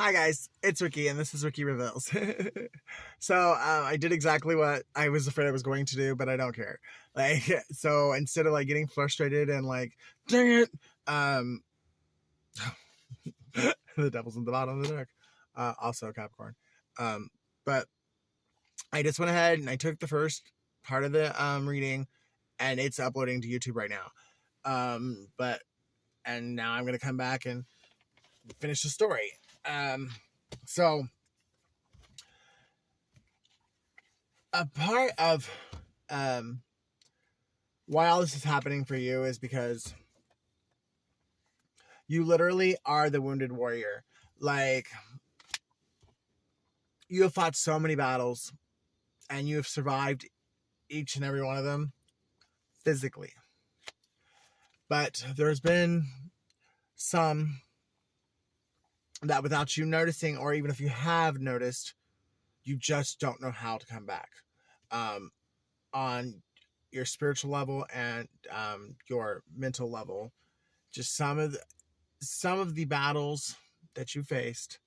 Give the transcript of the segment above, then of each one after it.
Hi guys, it's Ricky and this is Ricky Reveals. I did exactly what I was afraid I was going to do, but I don't care. So instead of getting frustrated and dang it, um, the devil's in the bottom of the dark. Also Capricorn. But I just went ahead and I took the first part of the reading, and it's uploading to YouTube right now. And now I'm gonna come back and finish the story. So a part of why all this is happening for you is because you literally are the wounded warrior. You have fought so many battles and you have survived each and every one of them physically. But there's been some that without you noticing, or even if you have noticed, you just don't know how to come back on your spiritual level and your mental level. Just some of the battles that you faced,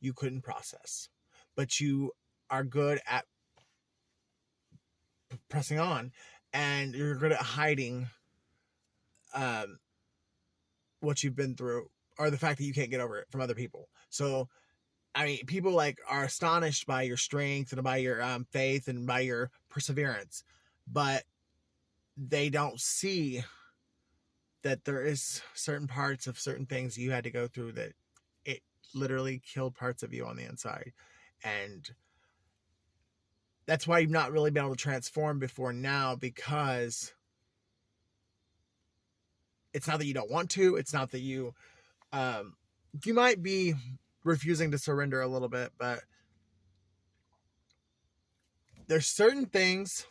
you couldn't process, but you are good at pressing on, and you're good at hiding what you've been through, or the fact that you can't get over it from other people. So people are astonished by your strength and by your faith and by your perseverance, but they don't see that there is certain parts of certain things you had to go through that it literally killed parts of you on the inside. And that's why you've not really been able to transform before now, because it's not that you don't want to. It's not that you might be refusing to surrender a little bit, but there's certain things.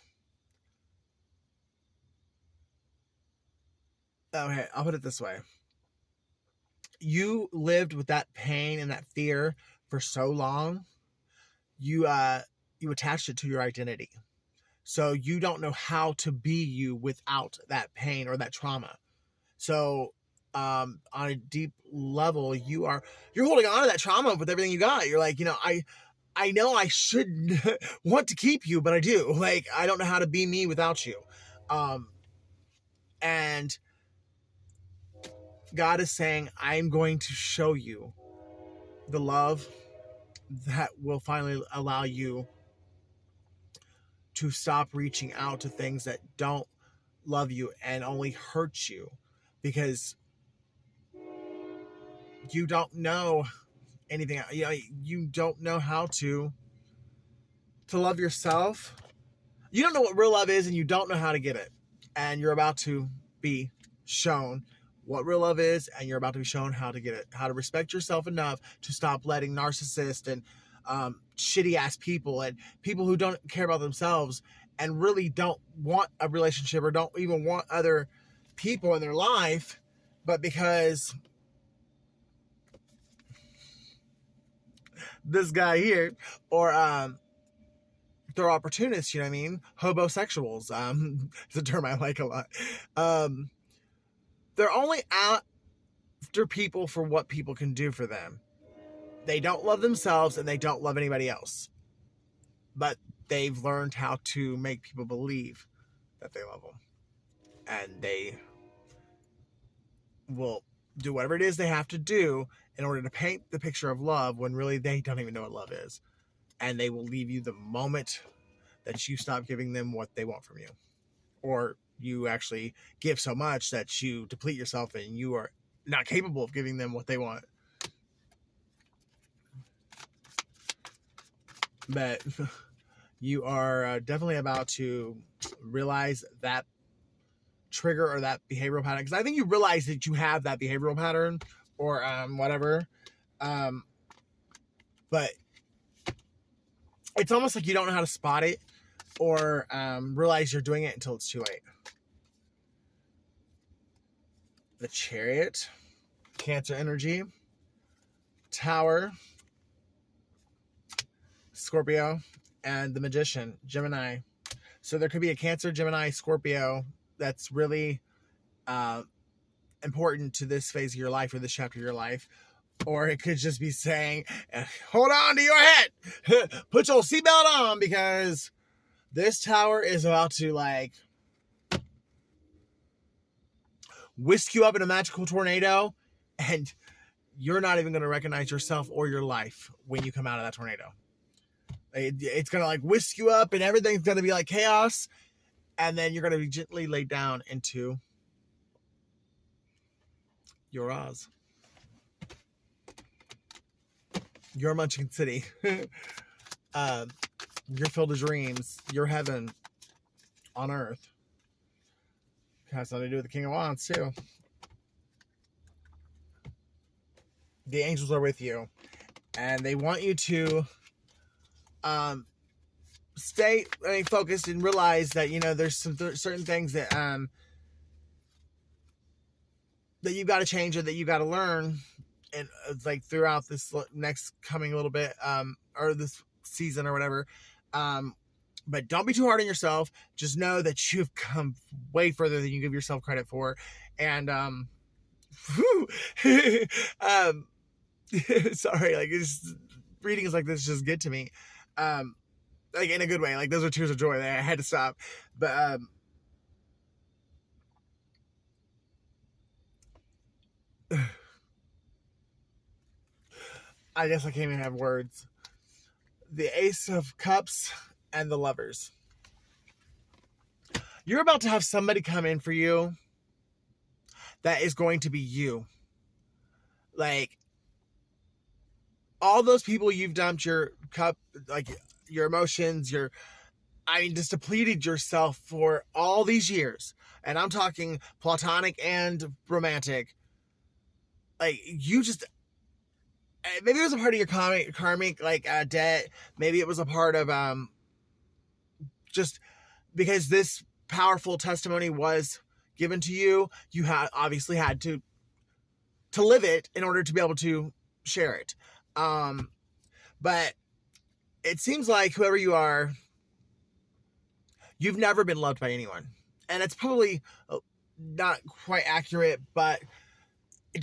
Okay, I'll put it this way. You lived with that pain and that fear for so long. You attached it to your identity. So you don't know how to be you without that pain or that trauma. So on a deep level, you're holding on to that trauma with everything you got. You're like, I know I should want to keep you, but I do. I don't know how to be me without you. And God is saying, I'm going to show you the love that will finally allow you to stop reaching out to things that don't love you and only hurt you, because you don't know anything. You don't know how to love yourself. You don't know what real love is, and you don't know how to get it. And you're about to be shown what real love is, and you're about to be shown how to get it, how to respect yourself enough to stop letting narcissists and shitty ass people and people who don't care about themselves and really don't want a relationship or don't even want other people in their life, but because this guy here, or they're opportunists, you know what I mean? Hobosexuals, it's a term I like a lot. They're only after people for what people can do for them. They don't love themselves and they don't love anybody else. But they've learned how to make people believe that they love them. And they will do whatever it is they have to do in order to paint the picture of love when really they don't even know what love is. And they will leave you the moment that you stop giving them what they want from you. Or you actually give so much that you deplete yourself and you are not capable of giving them what they want. But you are definitely about to realize that trigger or that behavioral pattern, because I think you realize that you have that behavioral pattern or whatever. But it's almost like you don't know how to spot it or realize you're doing it until it's too late. The Chariot, Cancer energy, Tower, Scorpio, and the Magician, Gemini. So there could be a Cancer, Gemini, Scorpio that's really important to this phase of your life or this chapter of your life. Or it could just be saying, hold on to your head. Put your seatbelt on, because this tower is about to, like, whisk you up in a magical tornado, and you're not even going to recognize yourself or your life when you come out of that tornado. It's going to, like, whisk you up, and everything's going to be like chaos, and then you're going to be gently laid down into your Oz. Your Munchkin City. Your Field of Dreams. Your heaven on earth. Has something to do with the King of Wands, too. The angels are with you. And they want you to stay focused and realize that, you know, there's some certain things that that you got to change or that you got to learn. And like throughout this next coming little bit, or this season or whatever. But don't be too hard on yourself. Just know that you've come way further than you give yourself credit for. And, sorry, like, readings like this just get to me. Like, in a good way. Like, those are tears of joy that I had to stop. But, I guess I can't even have words. The Ace of Cups and the Lovers. You're about to have somebody come in for you that is going to be you. Like, all those people you've dumped your cup, like your emotions, just depleted yourself for all these years. And I'm talking platonic and romantic. Like, you just, maybe it was a part of your karmic like debt. Maybe it was a part of just because this powerful testimony was given to you. You obviously had to live it in order to be able to share it. But it seems like whoever you are, you've never been loved by anyone, and it's probably not quite accurate, but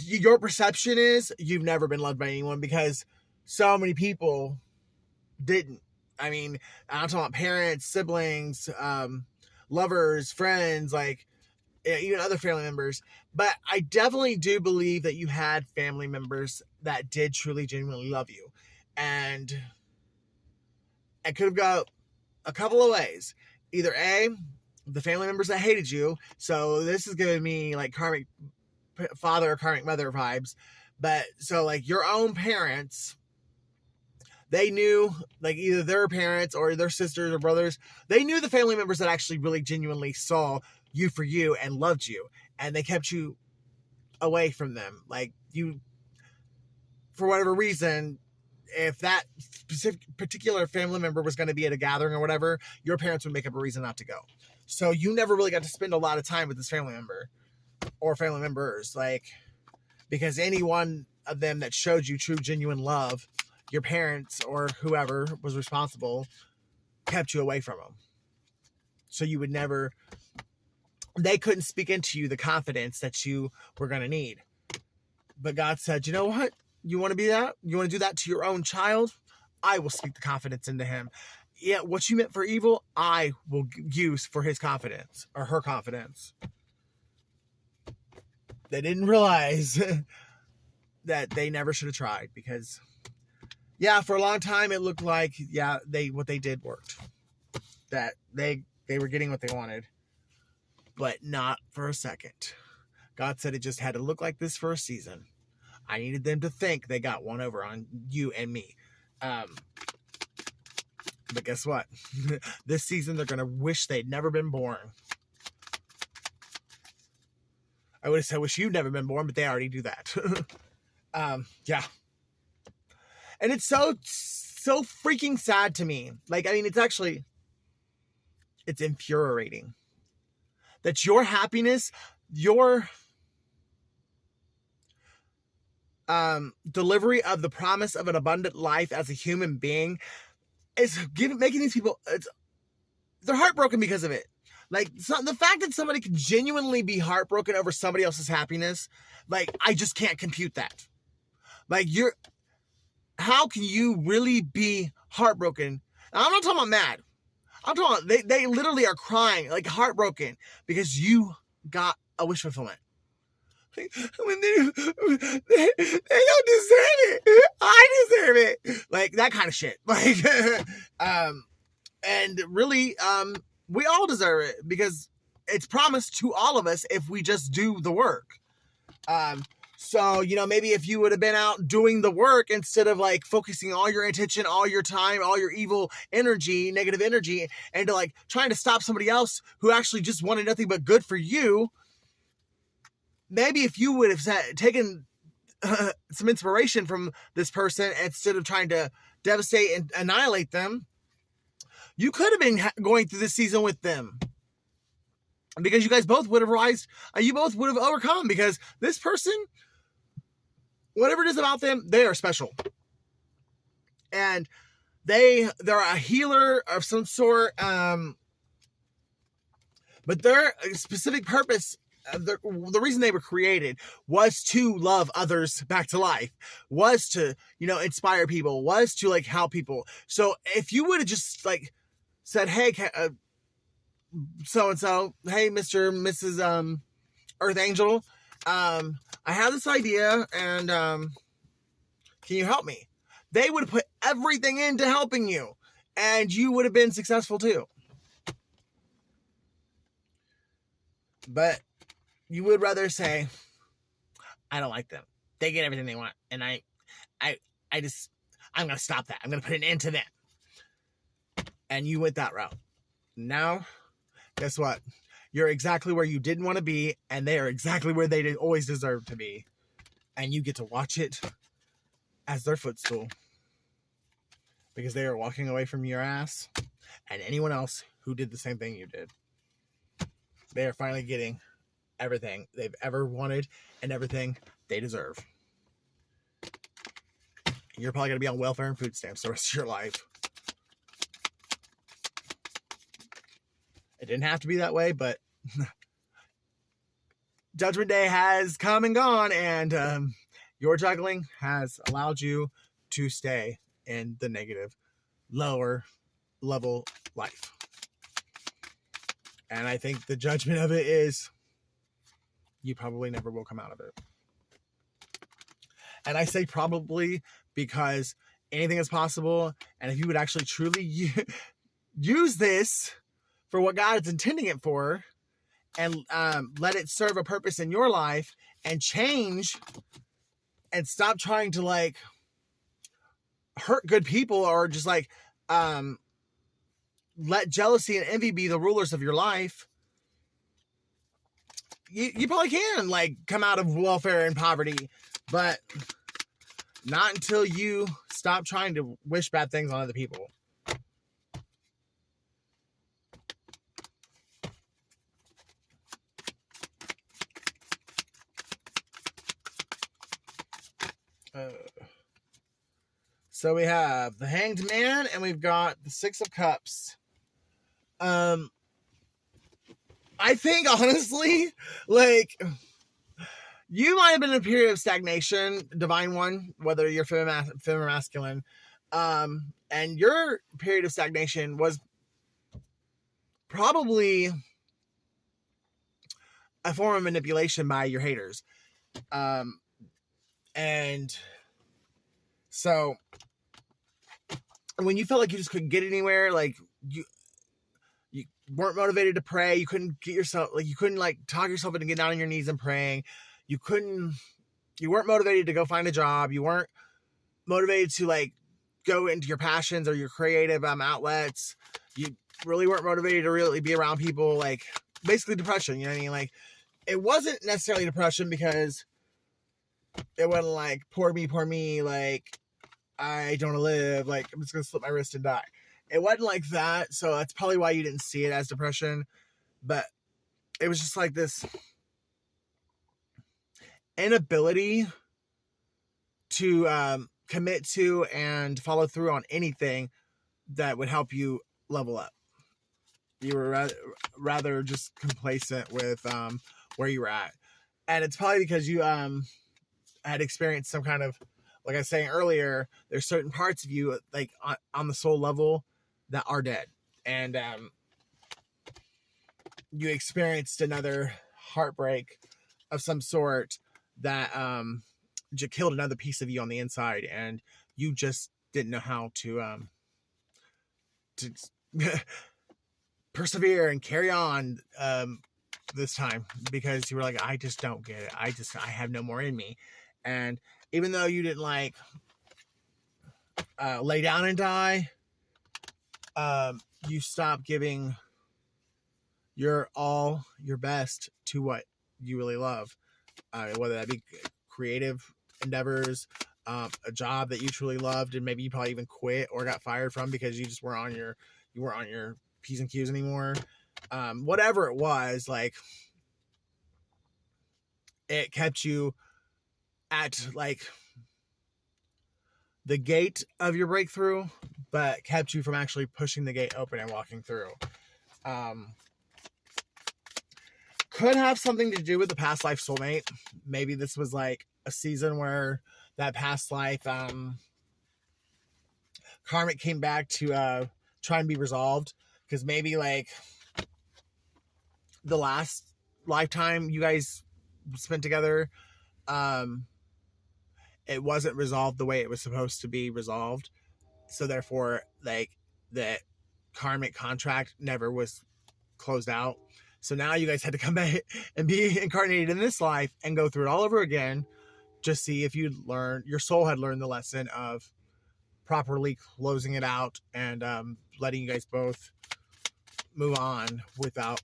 your perception is you've never been loved by anyone because so many people didn't. I mean, I'm talking about parents, siblings, lovers, friends, like even other family members. But I definitely do believe that you had family members that did truly, genuinely love you. And it could have gone a couple of ways. Either A, the family members that hated you. So this is giving me like karmic father or karmic mother vibes. But so like your own parents, they knew, like either their parents or their sisters or brothers, they knew the family members that actually really genuinely saw you for you and loved you. And they kept you away from them. Like you, for whatever reason, if that particular family member was going to be at a gathering or whatever, your parents would make up a reason not to go. So you never really got to spend a lot of time with this family member or family members, like, because any one of them that showed you true, genuine love, your parents or whoever was responsible kept you away from them. So you would never, they couldn't speak into you the confidence that you were going to need. But God said, you know what? You want to be that? You want to do that to your own child? I will speak the confidence into him. Yeah, what you meant for evil, I will use for his confidence or her confidence. They didn't realize that they never should have tried because, yeah, for a long time it looked like, yeah, what they did worked. That they were getting what they wanted, but not for a second. God said it just had to look like this for a season. I needed them to think they got one over on you and me. But guess what? This season, they're going to wish they'd never been born. I would have said, wish you'd never been born, but they already do that. Yeah. And it's so freaking sad to me. Like, I mean, it's infuriating that your happiness, your delivery of the promise of an abundant life as a human being is making these people, they're heartbroken because of it. Like, the fact that somebody can genuinely be heartbroken over somebody else's happiness, like, I just can't compute that. Like, how can you really be heartbroken? And I'm not talking about mad. I'm talking about they literally are crying, like heartbroken, because you got a wish fulfillment. When they don't deserve it. I deserve it. Like that kind of shit. Like, and really, we all deserve it because it's promised to all of us if we just do the work. So, maybe if you would have been out doing the work instead of like focusing all your attention, all your time, all your evil energy, negative energy, into like trying to stop somebody else who actually just wanted nothing but good for you. Maybe if you would have taken some inspiration from this person instead of trying to devastate and annihilate them, you could have been going through this season with them. Because you guys both would have you both would have overcome, because this person, whatever it is about them, they are special. And they're a healer of some sort, but their specific purpose, the reason they were created was to love others back to life, was to, inspire people, was to like help people. So if you would have just like said, hey, so-and-so, hey, Mr. and Mrs. Earth Angel, I have this idea and can you help me? They would have put everything into helping you and you would have been successful too. But you would rather say, I don't like them. They get everything they want. And I'm going to stop that. I'm going to put an end to them. And you went that route. Now, guess what? You're exactly where you didn't want to be. And they are exactly where they always deserve to be. And you get to watch it as their footstool. Because they are walking away from your ass. And anyone else who did the same thing you did. They are finally getting everything they've ever wanted and everything they deserve. You're probably going to be on welfare and food stamps the rest of your life. It didn't have to be that way, but Judgment Day has come and gone, and your juggling has allowed you to stay in the negative, lower level life. And I think the judgment of it is you probably never will come out of it. And I say probably because anything is possible. And if you would actually truly use this for what God is intending it for and let it serve a purpose in your life and change and stop trying to like hurt good people or just like let jealousy and envy be the rulers of your life, you probably can like come out of welfare and poverty, but not until you stop trying to wish bad things on other people. So we have the Hanged Man and we've got the Six of Cups. I think honestly, like, you might have been in a period of stagnation, Divine One, whether you're feminine or masculine. And your period of stagnation was probably a form of manipulation by your haters. And so when you felt like you just couldn't get anywhere, like you weren't motivated to pray, you couldn't get yourself, like you couldn't like talk yourself into getting down on your knees and praying, you weren't motivated to go find a job, you weren't motivated to like go into your passions or your creative outlets, you really weren't motivated to really be around people, like basically depression, you know what I mean? Like it wasn't necessarily depression because it wasn't like poor me, like I don't want to live, like I'm just gonna slit my wrist and die. It wasn't like that, so that's probably why you didn't see it as depression. But it was just like this inability to commit to and follow through on anything that would help you level up. You were rather just complacent with where you were at. And it's probably because you had experienced some kind of like I was saying earlier, there's certain parts of you, like on the soul level, that are dead. And you experienced another heartbreak of some sort that just killed another piece of you on the inside, and you just didn't know how to persevere and carry on this time, because you were like, I just don't get it. I have no more in me. And even though you didn't like lay down and die, you stopped giving your all, your best to what you really love, whether that be creative endeavors, a job that you truly loved, and maybe you probably even quit or got fired from because you just weren't on your P's and Q's anymore. Whatever it was, like, it kept you at like the gate of your breakthrough, but kept you from actually pushing the gate open and walking through. Could have something to do with the past life soulmate. Maybe this was like a season where that past life karmic came back to try and be resolved, because maybe like the last lifetime you guys spent together, it wasn't resolved the way it was supposed to be resolved, so therefore like the karmic contract never was closed out. So now you guys had to come back and be incarnated in this life and go through it all over again, just see if you'd learn, your soul had learned the lesson of properly closing it out and letting you guys both move on without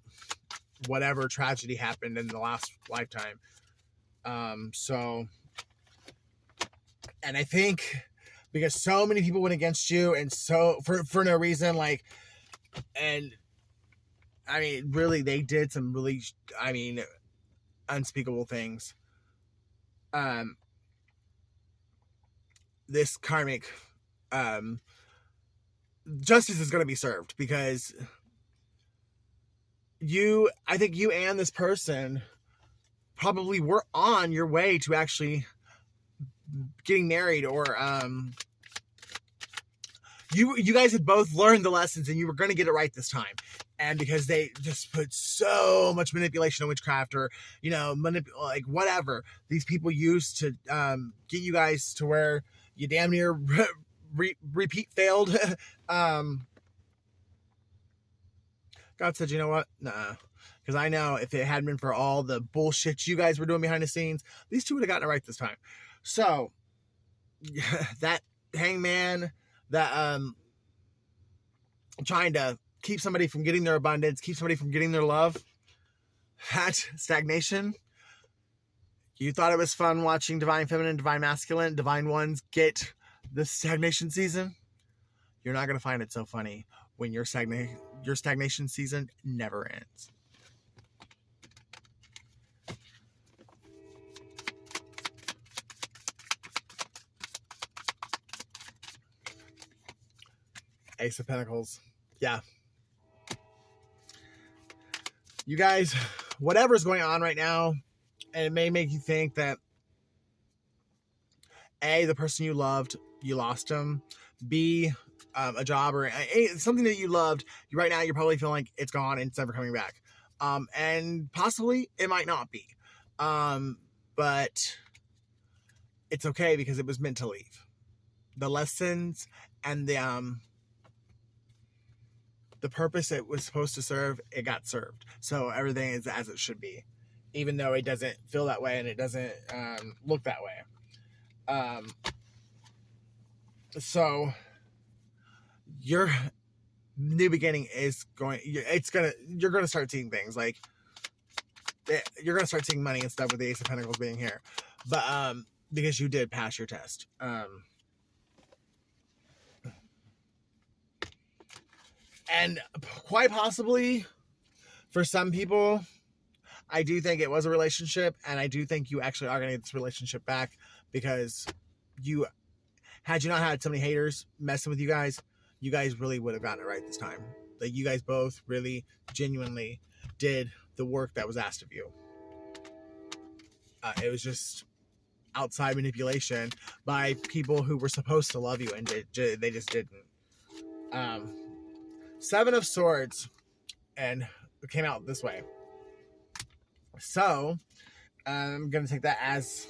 whatever tragedy happened in the last lifetime. And I think because so many people went against you, and so for no reason, like, and I mean, really, they did some really, I mean, unspeakable things. This karmic justice is going to be served, because I think you and this person probably were on your way to actually getting married, or you guys had both learned the lessons and you were going to get it right this time. And because they just put so much manipulation and witchcraft, or, you know, like whatever these people used to get you guys to where you damn near repeat failed. God said, you know what? Nah. Because I know if it hadn't been for all the bullshit you guys were doing behind the scenes, these two would have gotten it right this time. So that hangman, that trying to keep somebody from getting their abundance, keep somebody from getting their love, that stagnation. You thought it was fun watching Divine Feminine, Divine Masculine, Divine Ones get the stagnation season. You're not going to find it so funny when your stagnation season never ends. Ace of Pentacles. Yeah. You guys, whatever's going on right now, and it may make you think that A, the person you loved, you lost him. B, a job or something that you loved, right now you're probably feeling like it's gone and it's never coming back. And possibly it might not be. But it's okay, because it was meant to leave. The lessons and the purpose it was supposed to serve, it got served. So everything is as it should be, even though it doesn't feel that way and it doesn't look that way. So your new beginning is you're going to start seeing things like, you're going to start seeing money and stuff with the Ace of Pentacles being here. But because you did pass your test. And quite possibly, for some people, I do think it was a relationship, and I do think you actually are going to get this relationship back, because had you not had so many haters messing with you guys really would have gotten it right this time. Like, you guys both really genuinely did the work that was asked of you. It was just outside manipulation by people who were supposed to love you and they just didn't. Seven of Swords, and it came out this way. So I'm going to take that as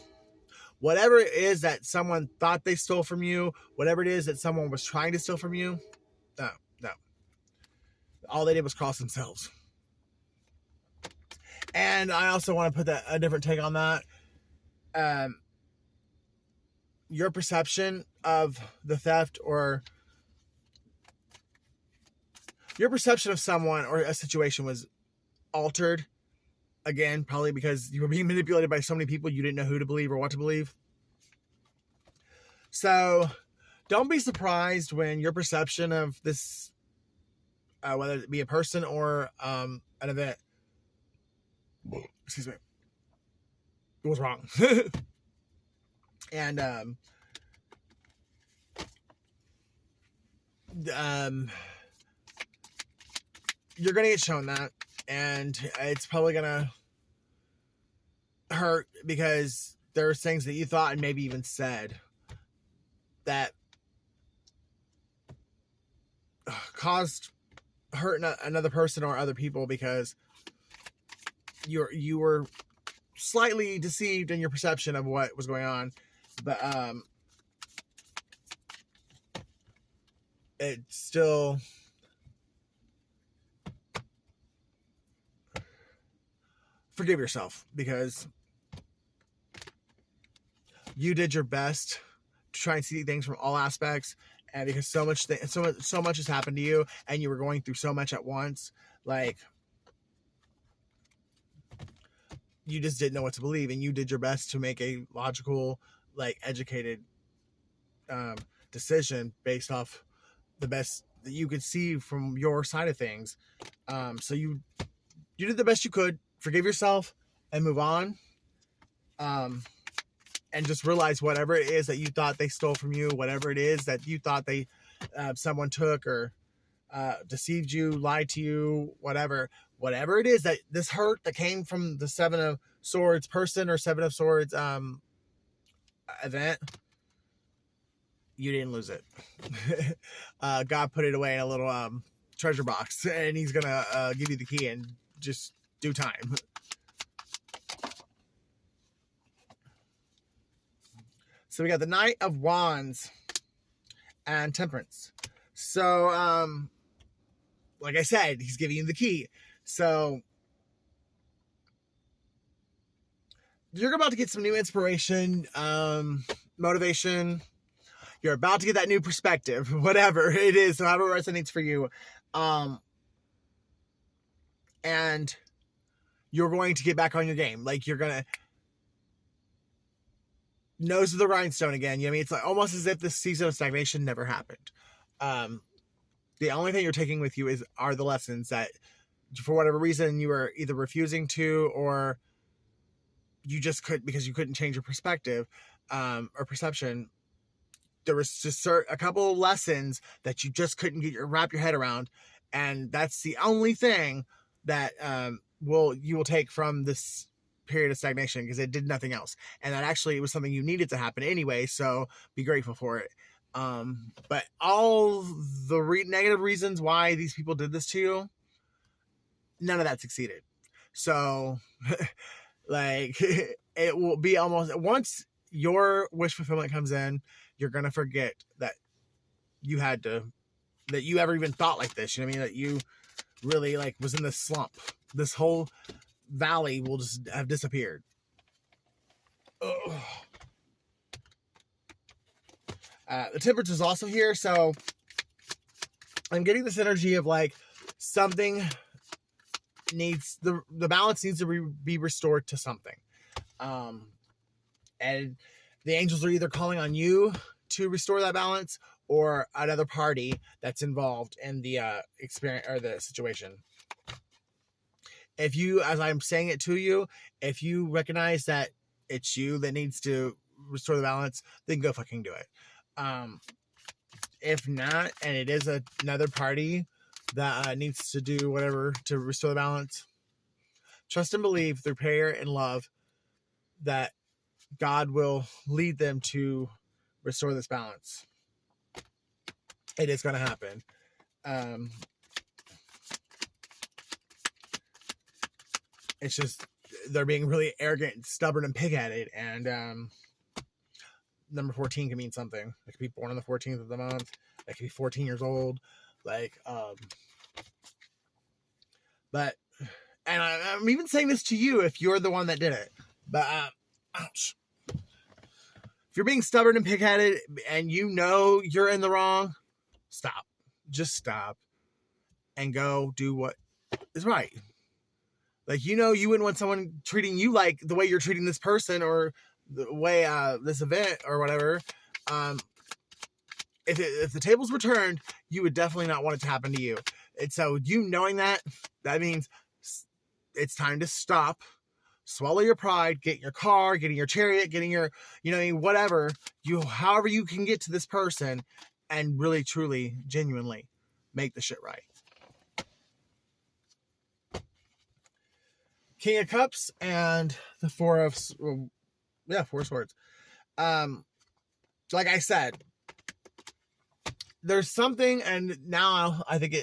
whatever it is that someone thought they stole from you, whatever it is that someone was trying to steal from you, no. All they did was cross themselves. And I also want to put a different take on that. Your perception of the theft, or your perception of someone or a situation, was altered. Again, probably because you were being manipulated by so many people you didn't know who to believe or what to believe. So don't be surprised when your perception of this, whether it be a person or an event, excuse me, was wrong. And you're gonna get shown that, and it's probably gonna hurt because there's things that you thought and maybe even said that caused hurt another person or other people because you were slightly deceived in your perception of what was going on. But it's still, forgive yourself, because you did your best to try and see things from all aspects, and because so much has happened to you, and you were going through so much at once, like, you just didn't know what to believe, and you did your best to make a logical, like, educated decision based off the best that you could see from your side of things. So you did the best you could. Forgive yourself and move on. And just realize whatever it is that you thought they stole from you, whatever it is that you thought someone took or deceived you, lied to you, whatever it is, that this hurt that came from the Seven of Swords person or Seven of Swords event, you didn't lose it. God put it away in a little treasure box, and he's gonna give you the key in just due time. So we got the Knight of Wands and Temperance. So, like I said, he's giving you the key. So you're about to get some new inspiration, motivation. You're about to get that new perspective, whatever it is, however it resonates for you. And you're going to get back on your game. Like, you're going to nose to the grindstone again. You know what I mean? It's like almost as if this season of stagnation never happened. The only thing you're taking with you are the lessons that, for whatever reason, you were either refusing to, or you just couldn't, because you couldn't change your perspective or perception. There was just a couple of lessons that you just couldn't wrap your head around, and that's the only thing that you will take from this period of stagnation, because it did nothing else, and that actually it was something you needed to happen anyway. So be grateful for it. But all the negative reasons why these people did this to you, none of that succeeded. So like, it will be almost, once your wish fulfillment comes in, you're gonna forget that you ever even thought like this. You know what I mean? That you really was in this slump. This whole valley will just have disappeared. The Temperance is also here, so I'm getting this energy of something needs, the balance needs to be restored to something, and the angels are either calling on you to restore that balance, or another party that's involved in the experience or the situation. If you, as I'm saying it to you, if you recognize that it's you that needs to restore the balance, then go fucking do it. If not, and it is another party that needs to do whatever to restore the balance, trust and believe through prayer and love that God will lead them to restore this balance. It is going to happen. It's just they're being really arrogant, stubborn, and pig-headed. And number 14 can mean something. It could be born on the 14th of the month. It could be 14 years old. But, and I'm even saying this to you if you're the one that did it. But, ouch. If you're being stubborn and pig-headed and you know you're in the wrong, stop. Just stop and go do what is right. Like, you wouldn't want someone treating you like the way you're treating this person or the way this event or whatever. If the tables were turned, you would definitely not want it to happen to you. And so you knowing that means it's time to stop, swallow your pride, get in your car, get in your chariot, get in your, whatever, however you can get to this person and really, truly, genuinely make the shit right. King of Cups and the Four Swords. Like I said, there's something, and now I think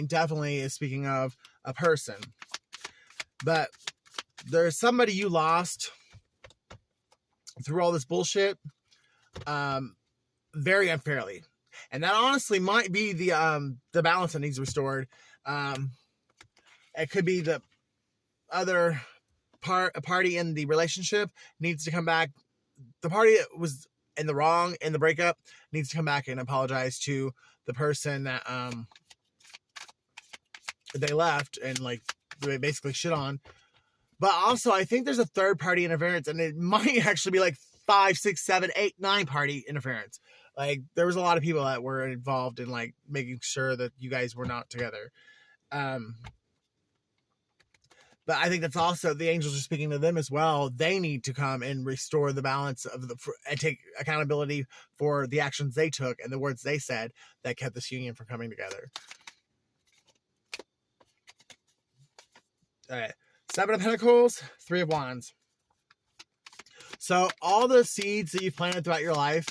definitely is speaking of a person, but there's somebody you lost through all this bullshit, very unfairly. And that honestly might be the balance that needs restored. It could be the other party in the relationship needs to come back. The party that was in the wrong in the breakup needs to come back and apologize to the person that they left and they basically shit on. But also, I think there's a third party interference, and it might actually be 5, 6, 7, 8, 9 party interference. There was a lot of people that were involved in making sure that you guys were not together. But I think that's also the angels are speaking to them as well. They need to come and restore the balance of and take accountability for the actions they took and the words they said that kept this union from coming together. All right. 7 of Pentacles, 3 of Wands. So all the seeds that you've planted throughout your life,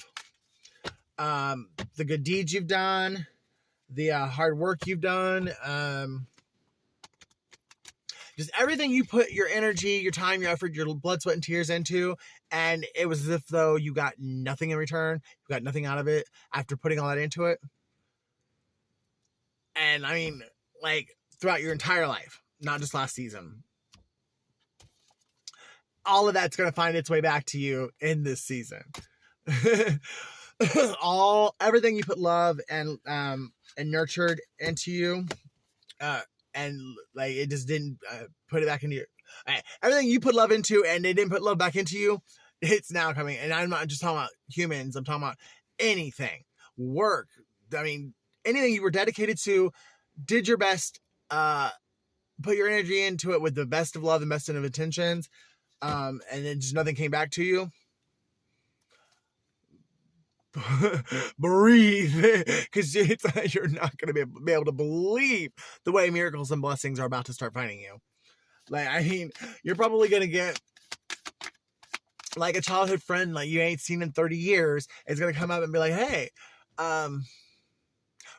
the good deeds you've done, the hard work you've done, just everything you put your energy, your time, your effort, your blood, sweat, and tears into, and it was as if though you got nothing in return, you got nothing out of it after putting all that into it. And throughout your entire life, not just last season. All of that's going to find its way back to you in this season. Everything you put love and nurtured into you, and it just didn't put it back into you. Everything you put love into and it didn't put love back into you, it's now coming. And I'm not just talking about humans. I'm talking about anything. Work. Anything you were dedicated to, did your best, put your energy into it with the best of love and best of intentions, and then just nothing came back to you. Breathe, because you're not going to be able to believe the way miracles and blessings are about to start finding you. You're probably going to get a childhood friend you ain't seen in 30 years is going to come up and be like, hey,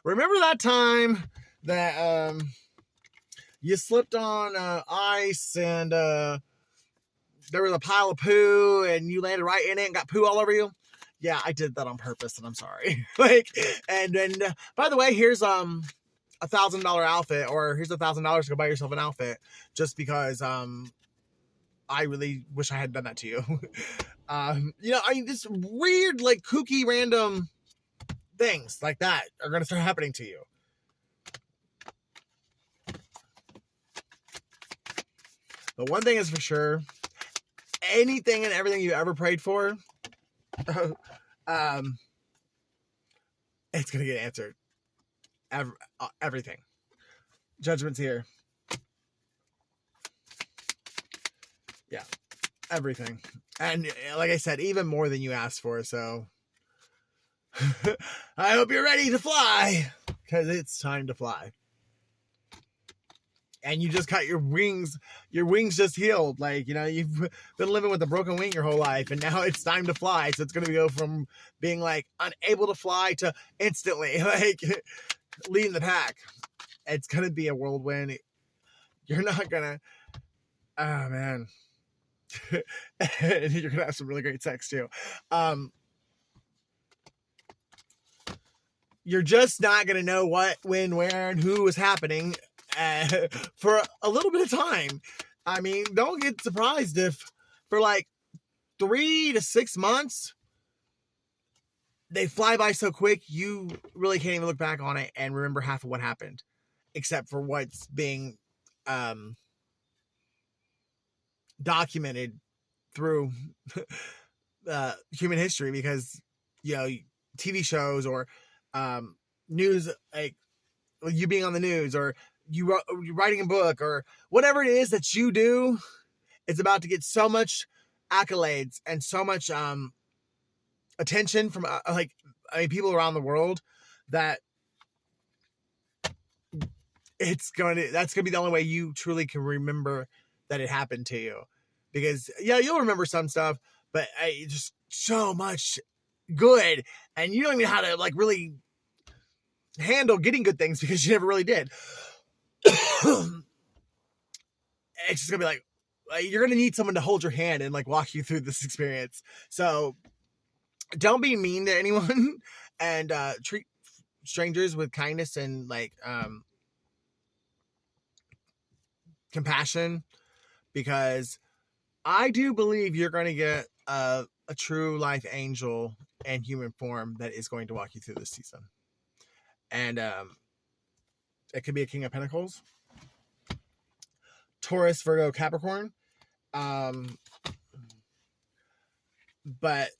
remember that time that you slipped on ice and there was a pile of poo and you landed right in it and got poo all over you? Yeah, I did that on purpose, and I'm sorry. And then, by the way, here's $1,000 outfit, or here's $1,000 to go buy yourself an outfit, just because I really wish I had done that to you. Just weird, kooky, random things like that are going to start happening to you. But one thing is for sure, anything and everything you ever prayed for, it's gonna get answered. Everything. Judgment's here. Yeah, everything. And like I said, even more than you asked for. So I hope you're ready to fly, because it's time to fly. and you just got your wings just healed. Like, you know, you've been living with a broken wing your whole life, and now it's time to fly. So it's going to go from being like unable to fly to instantly like leading the pack. It's going to be a whirlwind. You're not going to, oh man. You're going to have some really great sex too. You're just not going to know what, when, where, and who is happening for a little bit of time. I mean, don't get surprised if for like 3 to 6 months, they fly by so quick, you really can't even look back on it and remember half of what happened, except for what's being documented through human history, because, you know, TV shows or news, like you being on the news, or you writing a book, or whatever it is that you do, it's about to get so much accolades and so much attention from people around the world that that's going to be the only way you truly can remember that it happened to you. Because yeah, you'll remember some stuff, but just so much good, and you don't even know how to like really handle getting good things because you never really did. It's just gonna be like you're gonna need someone to hold your hand and like walk you through this experience. So don't be mean to anyone, and treat strangers with kindness and like compassion, because I do believe you're going to get a true life angel in human form that is going to walk you through this season. And it could be a King of Pentacles, Taurus, Virgo, Capricorn. But